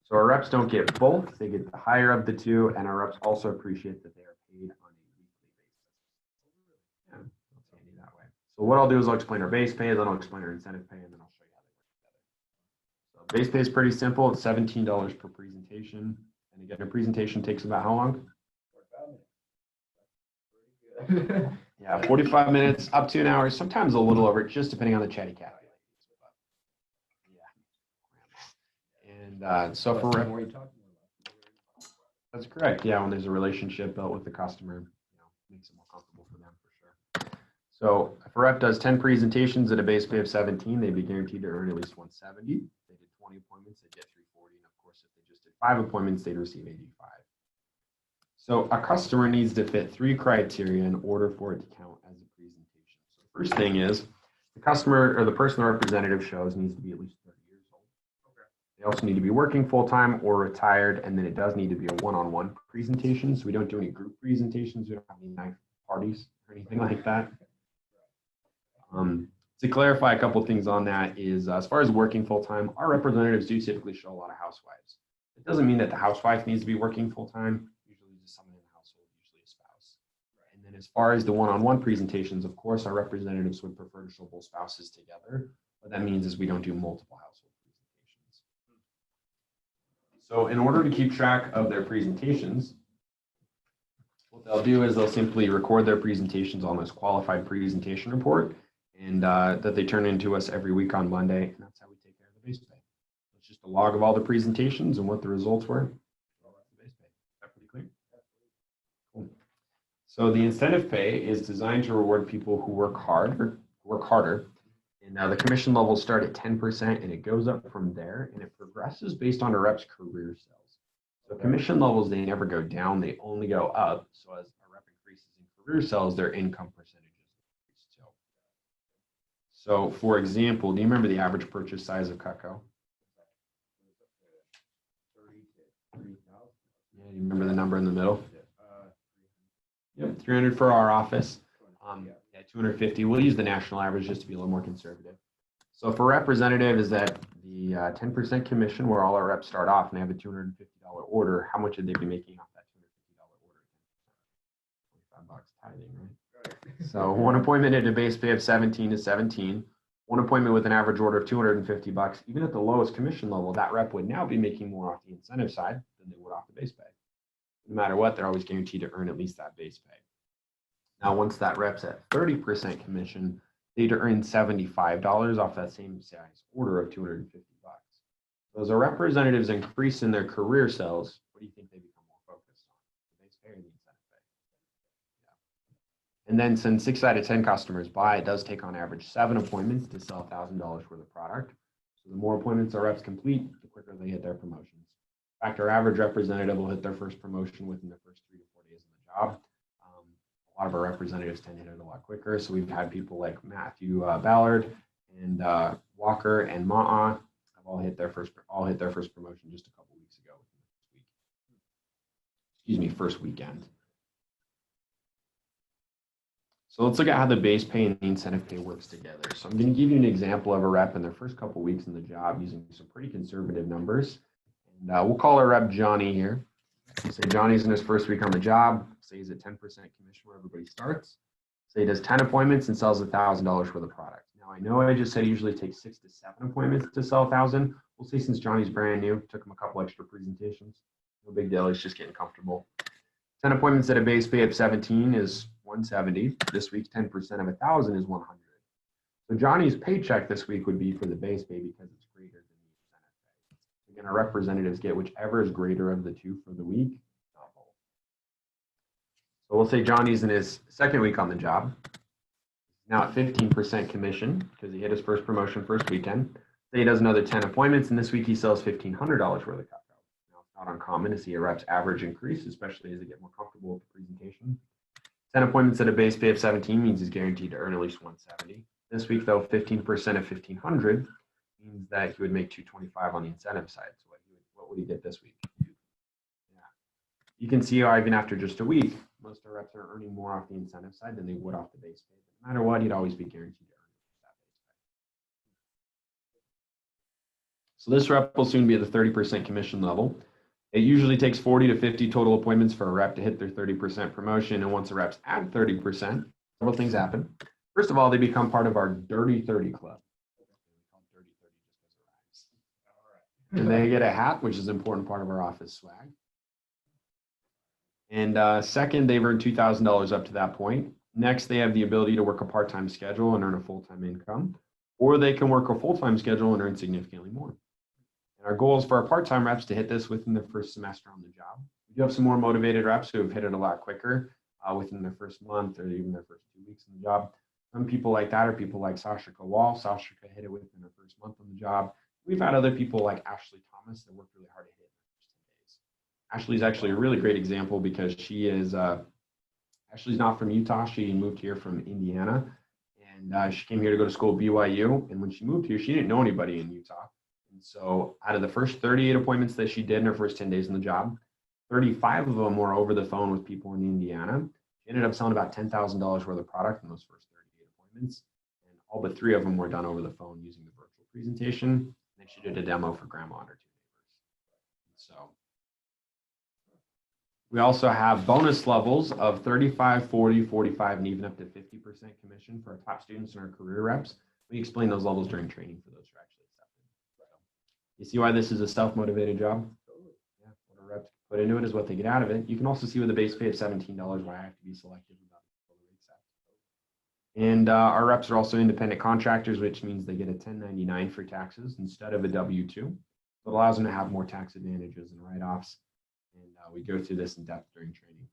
So our reps don't get both, they get the higher of the two, and our reps also appreciate that they are paid on a weekly basis. Yeah, that's handy that way. So what I'll do is I'll explain our base pay, then I'll explain our incentive pay, and then I'll show you how they work together. So base pay is pretty simple. It's $17 per presentation. And again, a presentation takes about how long? 45 minutes. Yeah, 45 minutes up to an hour, sometimes a little over, just depending on the chatty Cathy. Yeah. And so for that's correct. Yeah, when there's a relationship built with the customer, makes it more comfortable for them for sure. So if a rep does 10 presentations at a base pay of 17, they'd be guaranteed to earn at least 170. If they did 20 appointments, they'd get 340. And of course, if they just did 5 appointments, they'd receive 85. So a customer needs to fit 3 criteria in order for it to count as a presentation. So the first thing is the customer or the person the representative shows needs to be at least 30 years old. Okay. They also need to be working full-time or retired, and then it does need to be a one-on-one presentation. So we don't do any group presentations. We don't have any night parties or anything like that. To clarify a couple of things on that is as far as working full-time, our representatives do typically show a lot of housewives. It doesn't mean that the housewife needs to be working full-time. Someone in the household, usually a spouse. And then as far as the one-on-one presentations, of course, our representatives would prefer to show both spouses together. What that means is we don't do multiple household presentations. So in order to keep track of their presentations, what they'll do is they'll simply record their presentations on this qualified presentation report, and that they turn into us every week on Monday, and that's how we take care of the base pay. It's just a log of all the presentations and what the results were. So the incentive pay is designed to reward people who work harder. And the commission levels start at 10% and it goes up from there, and it progresses based on a rep's career sales. So commission levels, they never go down, they only go up. So as a rep increases in career sales, their income percentages increase too. So for example, do you remember the average purchase size of Cutco? Yeah, do you remember the number in the middle? Yep, 300 for our office. Yeah, 250. We'll use the national average just to be a little more conservative. So for representative is that the 10% commission where all our reps start off and they have a $250 order. How much would they be making off that $250 order? $25 tithing, right? So one appointment at a base pay of 17 is 17. One appointment with an average order of $250. Even at the lowest commission level, that rep would now be making more off the incentive side than they would off the base pay. No matter what, they're always guaranteed to earn at least that base pay. Now, once that rep's at 30% commission, they'd earn $75 off that same size order of $250. So as our representatives increase in their career sales, what do you think they become more focused on? The base pay or the incentive pay? Yeah. And then since 6 out of 10 customers buy, it does take on average 7 appointments to sell $1,000 worth of product. So the more appointments our reps complete, the quicker they hit their promotions. In fact, our average representative will hit their first promotion within the first 3 to 4 days of the job. lot of our representatives tend to hit it a lot quicker. So we've had people like Matthew Ballard and Walker and Ma'a have all hit their first promotion just a couple weeks ago. Excuse me, first weekend. So let's look at how the base pay and the incentive pay works together. So I'm going to give you an example of a rep in their first couple weeks in the job using some pretty conservative numbers. And we'll call our rep Johnny here. Say Johnny's in his first week on the job. Say he's at 10% commission where everybody starts. Say he does 10 appointments and sells $1,000 for the product. Now I know I just said it usually takes 6 to 7 appointments to sell 1,000. We'll say since Johnny's brand new, took him a couple extra presentations. No big deal. He's just getting comfortable. 10 appointments at a base pay of 17 is 170. This week, 10% of 1,000 is 100. So Johnny's paycheck this week would be for the base pay because it's greater than the incentive pay. Again, our representatives get whichever is greater of the two for the week. So we'll say Johnny's in his second week on the job. Now at 15% commission because he hit his first promotion first weekend. Say he does another 10 appointments, and this week he sells $1,500 worth of cacao. Now it's not uncommon to see a rep's average increase, especially as they get more comfortable with the presentation. 10 appointments at a base pay of 17 means he's guaranteed to earn at least 170. This week, though, 15% of 1,500 means that he would make 225 on the incentive side. So what would he get this week? Yeah. You can see how even after just a week, most of our reps are earning more off the incentive side than they would off the base pay. But no matter what, he'd always be guaranteed to earn that base pay. So this rep will soon be at the 30% commission level. It usually takes 40 to 50 total appointments for a rep to hit their 30% promotion. And once the reps add 30%, several things happen. First of all, they become part of our Dirty 30 Club. And they get a hat, which is an important part of our office swag. And second, they've earned $2,000 up to that point. Next, they have the ability to work a part-time schedule and earn a full-time income, or they can work a full-time schedule and earn significantly more. And our goal is for our part-time reps to hit this within their first semester on the job. We do have some more motivated reps who have hit it a lot quicker within their first month or even their first 2 weeks in the job. Some people like that are people like Sasha Kowal. Sasha hit it within her first month on the job. We've had other people like Ashley Thomas that worked really hard to hit in the first 10 days. Ashley's actually a really great example because she is, Ashley's not from Utah. She moved here from Indiana. And she came here to go to school at BYU. And when she moved here, she didn't know anybody in Utah. And so out of the first 38 appointments that she did in her first 10 days in the job, 35 of them were over the phone with people in Indiana. She ended up selling about $10,000 worth of product in those first 38 appointments. And all but 3 of them were done over the phone using the virtual presentation. And then she did a demo for grandma and her 2 neighbors. So we also have bonus levels of 35, 40, 45, and even up to 50% commission for our top students and our career reps. We explain those levels during training for those who are actually accepted. So you see why this is a self-motivated job? Yeah, what our reps put into it is what they get out of it. You can also see with a base pay of $17 why I have to be selective about it. And our reps are also independent contractors, which means they get a 1099 for taxes instead of a W-2. So it allows them to have more tax advantages and write-offs. And we go through this in depth during training.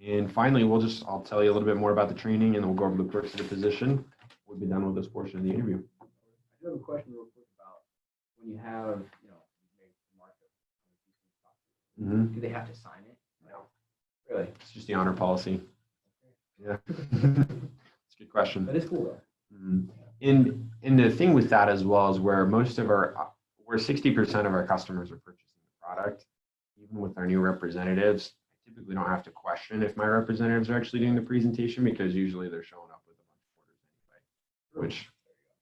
And finally, I'll tell you a little bit more about the training, and then we'll go over the perks of the position. We'll be done with this portion of the interview. I do have a question real quick about when you have, market, do they have to sign it? No. Really? It's just the honor policy. Okay. Yeah. It's a good question. But it's cool though. And the thing with that as well is where 60% of our customers are purchasing the product, even with our new representatives, I typically don't have to question if my representatives are actually doing the presentation because usually they're showing up with a bunch of orders anyway, which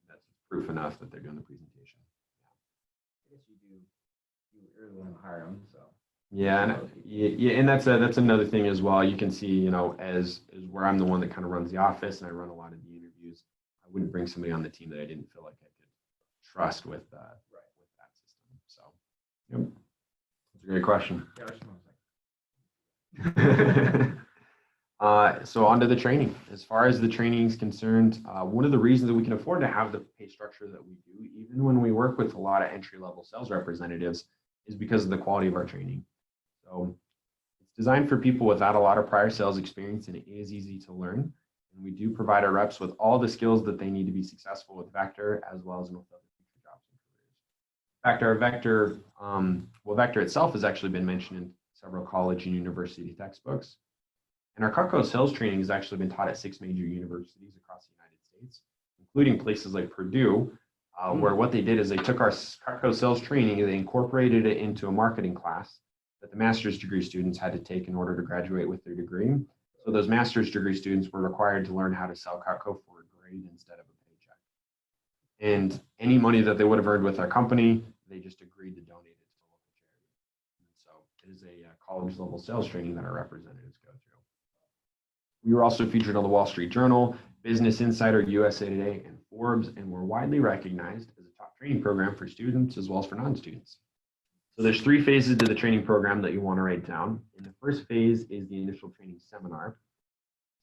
that's proof enough that they're doing the presentation. I guess you're the one to hire them, so. Yeah, and that's another thing as well. You can see, as where I'm the one that kind of runs the office and I run a lot of the interviews, I wouldn't bring somebody on the team that I didn't feel like I could trust with that system. So, yep, that's a great question. So on to the training. As far as the training is concerned, one of the reasons that we can afford to have the pay structure that we do, even when we work with a lot of entry-level sales representatives, is because of the quality of our training. So it's designed for people without a lot of prior sales experience, and it is easy to learn. And we do provide our reps with all the skills that they need to be successful with Vector, as well as with other future jobs and careers. In fact, our Vector itself has actually been mentioned in several college and university textbooks. And our Cutco sales training has actually been taught at 6 major universities across the United States, including places like Purdue, where what they did is they took our Cutco sales training and they incorporated it into a marketing class that the master's degree students had to take in order to graduate with their degree. So those master's degree students were required to learn how to sell Cutco for a grade instead of a paycheck. And any money that they would have earned with our company, they just agreed to donate it to a local charity. And so it is a college level sales training that our representatives go through. We were also featured on the Wall Street Journal, Business Insider, USA Today, and Forbes, and we're widely recognized as a top training program for students as well as for non-students. So there's 3 phases to the training program that you want to write down. And the first phase is the initial training seminar.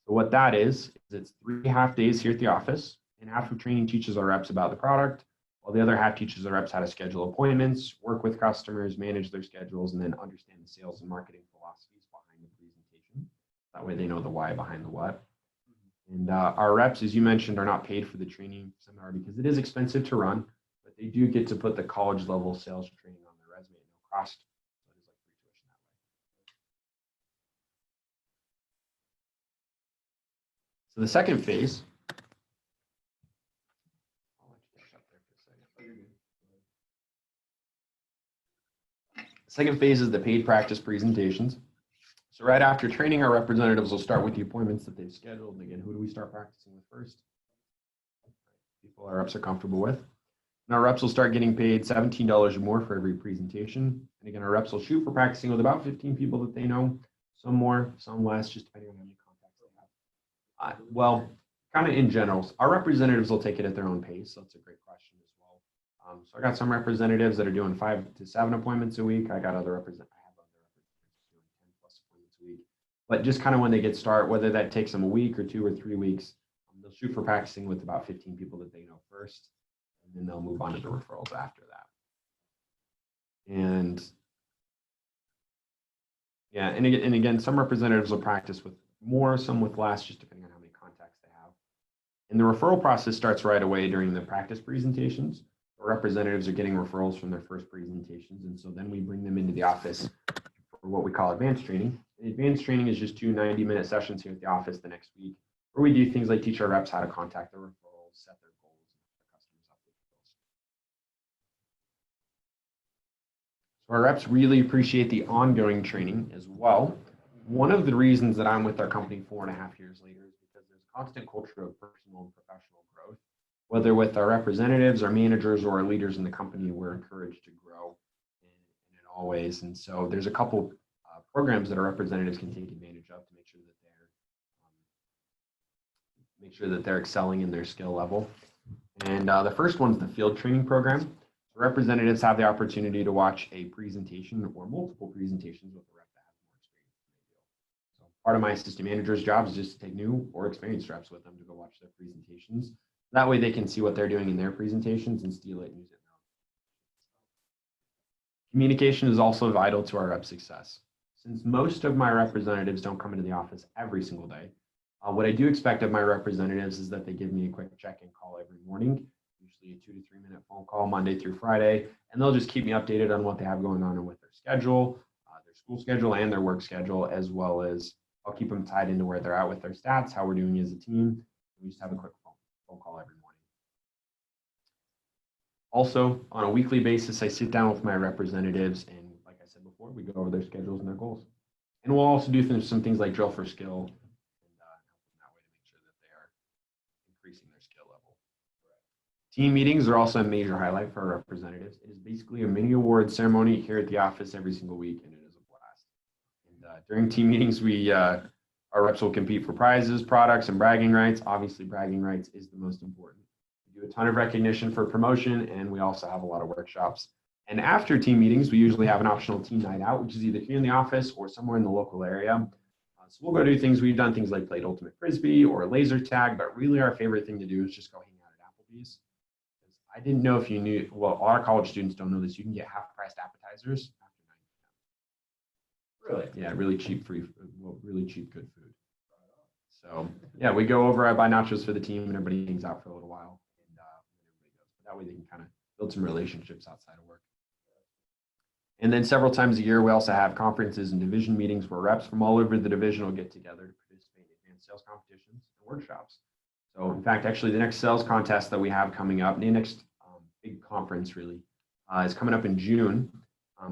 So what that is it's 3 half days here at the office, and half of training teaches our reps about the product, while the other half teaches our reps how to schedule appointments, work with customers, manage their schedules, and then understand the sales and marketing philosophies behind the presentation. That way they know the why behind the what. And our reps, as you mentioned, are not paid for the training seminar because it is expensive to run, but they do get to put the college level sales training on their resume at no cost. So it is like free tuition that way. So the second phase, I'll let you catch up there for a second. Second phase is the paid practice presentations. So right after training, our representatives will start with the appointments that they've scheduled. And again, who do we start practicing with first? People our reps are comfortable with. And our reps will start getting paid $17 or more for every presentation. And again, our reps will shoot for practicing with about 15 people that they know, some more, some less, just depending on how many contacts they have. Well, kind of in general, our representatives will take it at their own pace. So that's a great question as well. So I got some representatives that are doing 5 to 7 appointments a week. I got other representatives. But just kind of when they get started, whether that takes them a week or 2 or 3 weeks, they'll shoot for practicing with about 15 people that they know first, and then they'll move on to the referrals after that. And yeah, and again, some representatives will practice with more, some with less, just depending on how many contacts they have. And the referral process starts right away during the practice presentations. The representatives are getting referrals from their first presentations, and so then we bring them into the office for what we call advanced training. And advanced training is just 2 90-minute sessions here at the office the next week, where we do things like teach our reps how to contact their referrals, set their goals, and their customers up with goals. So our reps really appreciate the ongoing training as well. One of the reasons that I'm with our company 4.5 years later is because there's a constant culture of personal and professional growth. Whether with our representatives, our managers, or our leaders in the company, we're encouraged to grow in all ways. And so there's a couple programs that our representatives can take advantage of to make sure that they're excelling in their skill level. And the first one's the field training program. So representatives have the opportunity to watch a presentation or multiple presentations with a rep that has more experience. So part of my assistant manager's job is just to take new or experienced reps with them to go watch their presentations. That way they can see what they're doing in their presentations and steal it and use it. Communication is also vital to our rep success. Since most of my representatives don't come into the office every single day, what I do expect of my representatives is that they give me a quick check-in call every morning, usually a 2 to 3 minute phone call Monday through Friday, and they'll just keep me updated on what they have going on and with their schedule, their school schedule and their work schedule, as well as I'll keep them tied into where they're at with their stats, how we're doing as a team. We just have a quick phone call every morning. Also, on a weekly basis, I sit down with my representatives and like I said before, we go over their schedules and their goals. And we'll also do some things like drill for skill and help them that way to make sure that they are increasing their skill level. Team meetings are also a major highlight for our representatives. It is basically a mini award ceremony here at the office every single week, and it is a blast. And during team meetings, our reps will compete for prizes, products, and bragging rights. Obviously, bragging rights is the most important. We do a ton of recognition for promotion, and we also have a lot of workshops. And after team meetings, we usually have an optional team night out, which is either here in the office or somewhere in the local area. So we'll go do things. We've done things like played ultimate frisbee or laser tag, but really our favorite thing to do is just go hang out at Applebee's. I didn't know if you knew, well, a lot of college students don't know this. You can get half-priced appetizers after 9 p.m. Really? Yeah, really cheap really cheap good food. So yeah, we go over, I buy nachos for the team, and everybody hangs out for a little while. And everybody goes. That way they can kind of build some relationships outside of work. And then several times a year, we also have conferences and division meetings where reps from all over the division will get together to participate in advanced sales competitions and workshops. So in fact, actually the next sales contest that we have coming up, the next big conference really, is coming up in June.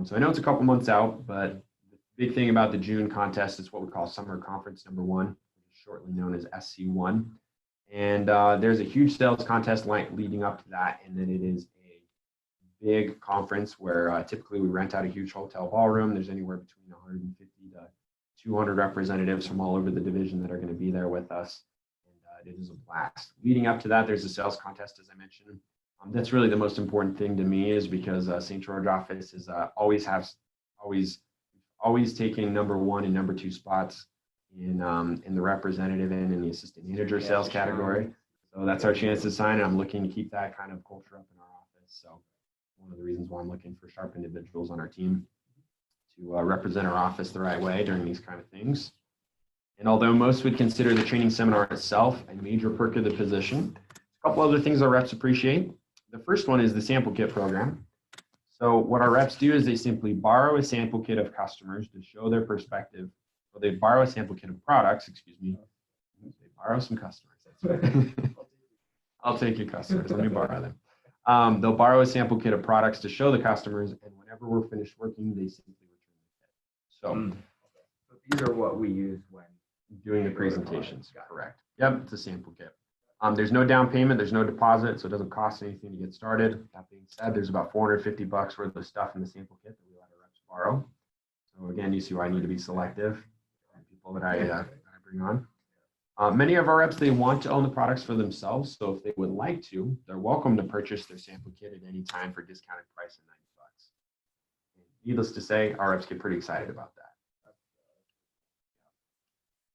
So I know it's a couple months out, but the big thing about the June contest is what we call Summer Conference Number 1, which is shortly known as SC1. And there's a huge sales contest leading up to that, and then it is a big conference where typically we rent out a huge hotel ballroom. There's anywhere between 150 to 200 representatives from all over the division that are going to be there with us. And it is a blast. Leading up to that, there's a sales contest, as I mentioned. That's really the most important thing to me, is because St. George office is always taking number 1 and number 2 spots in the representative and in the assistant manager sales category. So that's our chance to sign, and I'm looking to keep that kind of culture up in our office. So one of the reasons why I'm looking for sharp individuals on our team to represent our office the right way during these kind of things. And although most would consider the training seminar itself a major perk of the position, a couple other things our reps appreciate. The first one is the sample kit program. So what our reps do is they simply borrow a sample kit of customers to show their perspective. Or they borrow a sample kit of products, excuse me. They borrow some customers. That's right. I'll take your customers. Let me borrow them. They'll borrow a sample kit of products to show the customers, and whenever we're finished working, they simply return the kit. So these are what we use when doing the presentations. Correct. Yep, it's a sample kit. There's no down payment, there's no deposit, so it doesn't cost anything to get started. That being said, there's about $450 worth of stuff in the sample kit that we let our reps borrow. So again, you see why I need to be selective on people that I bring on. Many of our reps, they want to own the products for themselves, so if they would like to, they're welcome to purchase their sample kit at any time for a discounted price of $90. And needless to say, our reps get pretty excited about that.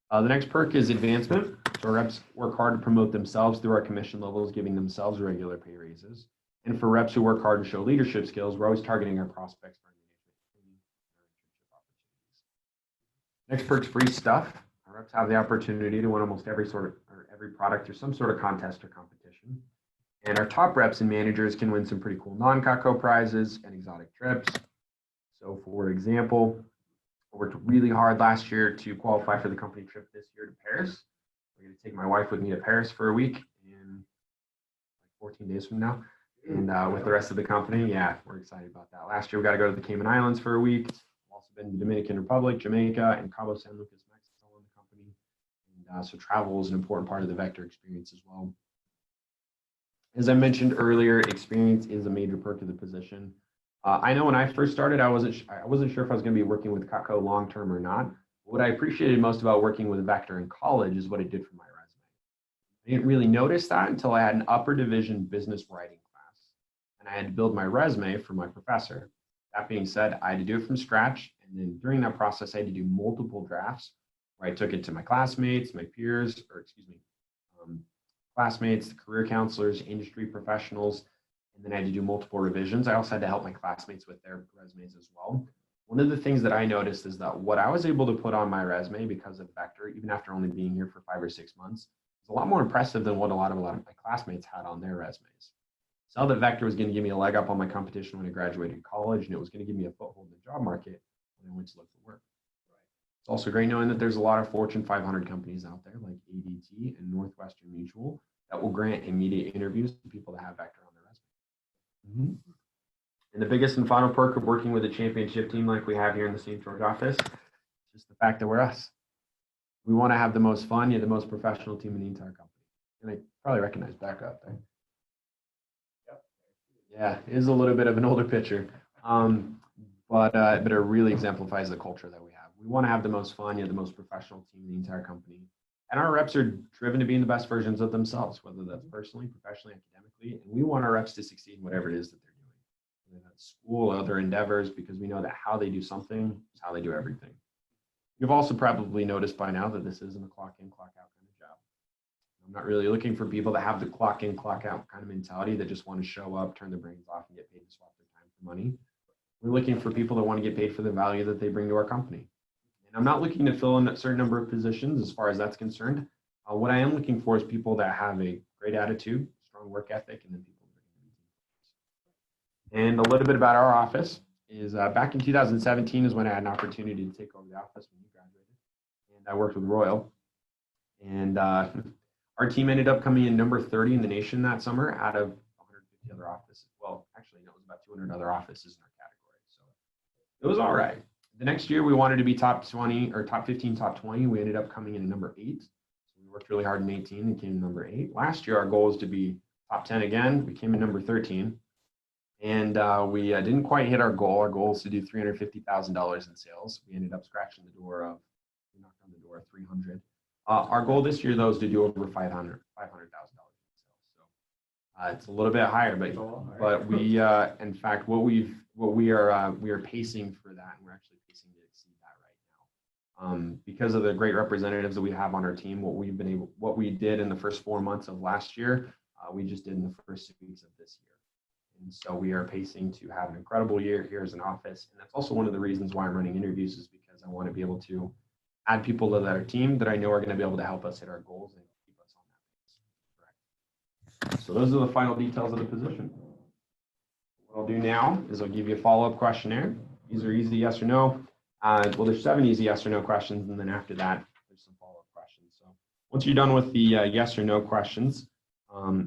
The next perk is advancement. So our reps work hard to promote themselves through our commission levels, giving themselves regular pay raises. And for reps who work hard to show leadership skills, we're always targeting our prospects for management training. Next perk's free stuff. Our reps have the opportunity to win almost every product or some sort of contest or competition. And our top reps and managers can win some pretty cool non-COTCO prizes and exotic trips. So for example, I worked really hard last year to qualify for the company trip this year to Paris. We're going to take my wife with me to Paris for a week in like 14 days from now, and with the rest of the company. Yeah, we're excited about that. Last year, we got to go to the Cayman Islands for a week. I've also been to the Dominican Republic, Jamaica, and Cabo San Lucas, Mexico in the company. And so travel is an important part of the Vector experience as well. As I mentioned earlier, experience is a major perk of the position. I know when I first started, I wasn't sure if I was going to be working with COTCO long term or not. What I appreciated most about working with Vector in college is what it did for my resume. I didn't really notice that until I had an upper division business writing class, and I had to build my resume for my professor. That being said, I had to do it from scratch, and then during that process, I had to do multiple drafts where I took it to my classmates, my peers, classmates, career counselors, industry professionals, and then I had to do multiple revisions. I also had to help my classmates with their resumes as well. One of the things that I noticed is that what I was able to put on my resume because of Vector, even after only being here for 5 or 6 months, is a lot more impressive than what a lot of my classmates had on their resumes. So that Vector was going to give me a leg up on my competition when I graduated college, and it was going to give me a foothold in the job market when I went to look for work. It's also great knowing that there's a lot of Fortune 500 companies out there like ADT and Northwestern Mutual that will grant immediate interviews to people that have Vector on their resume. Mm-hmm. And the biggest and final perk of working with a championship team like we have here in the St. George office is just the fact that we're us. We want to have the most fun, yet the most professional team in the entire company. And I probably recognize Becca up there. Yep. Yeah, it is a little bit of an older picture, but it really exemplifies the culture that we have. We want to have the most fun, yet the most professional team in the entire company. And our reps are driven to being the best versions of themselves, whether that's personally, professionally, academically. And we want our reps to succeed in whatever it is that they're doing, whether that's school or other endeavors, because we know that how they do something is how they do everything. You've also probably noticed by now that this isn't a clock in, clock out kind of job. I'm not really looking for people that have the clock in, clock out kind of mentality that just want to show up, turn their brains off, and get paid to swap their time for money. We're looking for people that want to get paid for the value that they bring to our company. And I'm not looking to fill in a certain number of positions as far as that's concerned. What I am looking for is people that have a great attitude, strong work ethic, and then people that are going to be team players. And a little bit about our office. is back in 2017 is when I had an opportunity to take over the office when you graduated. And I worked with Royal. And our team ended up coming in number 30 in the nation that summer out of 150 other offices. Well, actually, no, it was about 200 other offices in our category. So it was all right. The next year, we wanted to be top 20 or top 15, top 20. We ended up coming in at number 8. So we worked really hard in 18 and came in number 8. Last year, our goal was to be top 10 again. We came in number 13. And we didn't quite hit our goal. Our goal was to do $350,000 in sales. We ended up scratching the door of, we knocked on the door of 300. Our goal this year, though, is to do over $500,000 in sales. So it's a little bit higher, but we, in fact, we are pacing for that, and we're actually pacing to exceed that right now. Because of the great representatives that we have on our team, what we did in the first 4 months of last year, we just did in the first 6 weeks of this year. And so we are pacing to have an incredible year here as an office, and that's also one of the reasons why I'm running interviews, is because I want to be able to add people to our team that I know are going to be able to help us hit our goals and keep us on that pace. Correct. So those are the final details of the position. What I'll do now is I'll give you a follow-up questionnaire. These are easy yes or no. Well, there's 7 easy yes or no questions, and then after that, there's some follow-up questions. So once you're done with the yes or no questions,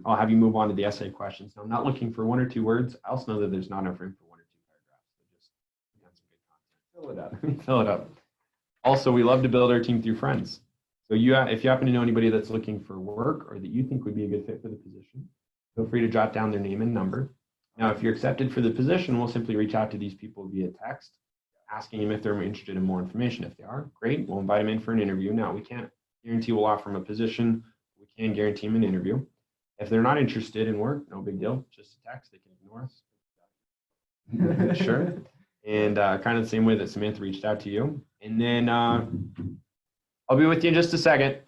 I'll have you move on to the essay questions. Now, I'm not looking for 1 or 2 words. I also know that there's not enough room for 1 or 2 paragraphs. So just some good content. Fill it up. Fill it up. Also, we love to build our team through friends. So if you happen to know anybody that's looking for work or that you think would be a good fit for the position, feel free to jot down their name and number. Now, if you're accepted for the position, we'll simply reach out to these people via text, asking them if they're interested in more information. If they are, great, we'll invite them in for an interview. Now, we can't guarantee we'll offer them a position. We can guarantee them an interview. If they're not interested in work, no big deal, just a text, they can ignore us. Sure. And kind of the same way that Samantha reached out to you. And then I'll be with you in just a second.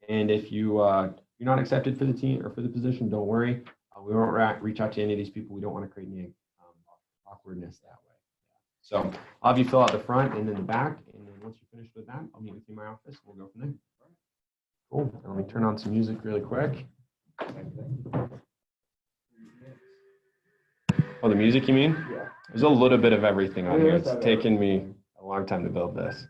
And if you're not accepted for the team or for the position, don't worry. We won't reach out to any of these people. We don't want to create any awkwardness that way. So I'll have you fill out the front and then the back. And then once you're finished with that, I'll meet with you in my office. We'll go from there. Cool. Let me turn on some music really quick. Oh, the music you mean? Yeah. There's a little bit of everything on here. It's taken me a long time to build this.